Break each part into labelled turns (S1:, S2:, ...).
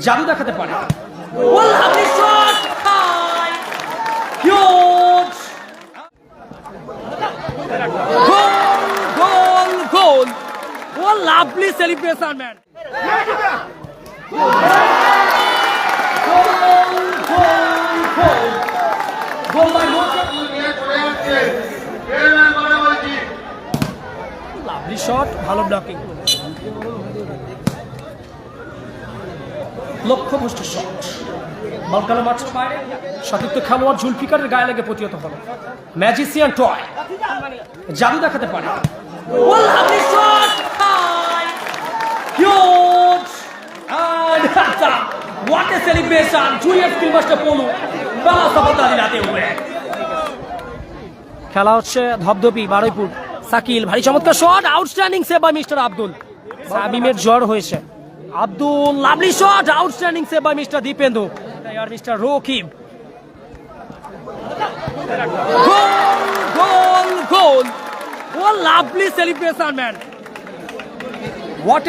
S1: জাদু দেখাতে পারে। Well, lovely shot! High! Huge! Goal! Goal! Goal! What lovely celebration, man! Goal! Goal! Goal! Goal by Mocha! Lovely shot, ভালো blocking. লক্ষ্যভ্রষ্ট shot, বল গেল মাঠের বাইরে। সতীর্থ খেলোয়াড় জুলফিকারের গায়ে লেগে প্রতিহত হলো। ম্যাজিসিয়ান টয় জাদু দেখাতে পারে। Well, lovely shot! High! Huge! And what a celebration! Julius Kilmaster Polu বেলা সফলতা দিলাতে হুয়ে। খেলা হচ্ছে ধবধবি বারুইপুর। সাকিল ভারী চমৎকার shot, outstanding save by mister Abdul. সাবিমের জ্বর হয়েছে। Abdul, lovely shot, outstanding save by Mr. Deependu. They are Mr. Rokib. Goal, goal, goal. What lovely celebration, man. What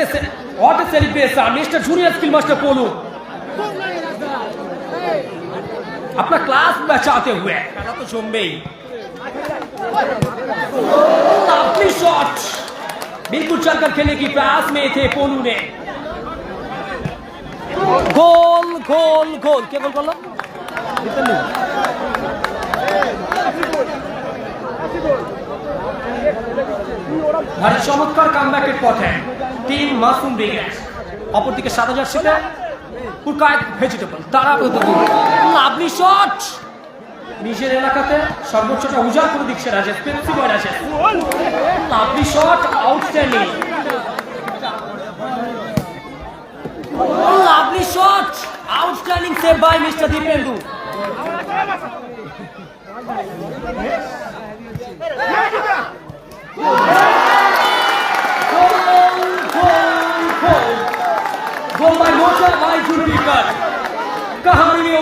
S1: a celebration, Mr. Julius Kilmaster Polu. अपना class बचाते हुए खेला तो जमবে ही। Lovely shot. बिल्कुल चलकर खेलने की प्रयास में थे पोलू ने। গোল গোল গোল, কে গোল করলো? ভারী চমৎকার কামব্যাকের পথে টিম মাসুম ব্রিগেড। অপরদিকে সাদা জার্সিতে পুরকায়েত ভেজিটেবল তারা লাভলি শট। নিজের এলাকাতে সর্বোচ্চটা উজাড় করে দিচ্ছে Rajesh, Pepsi boy Rajesh. Lovely shot, outstanding. Lovely shot! Outstanding save by Mr. Deependu. Goal by Mocha by Julfikar. कहानी में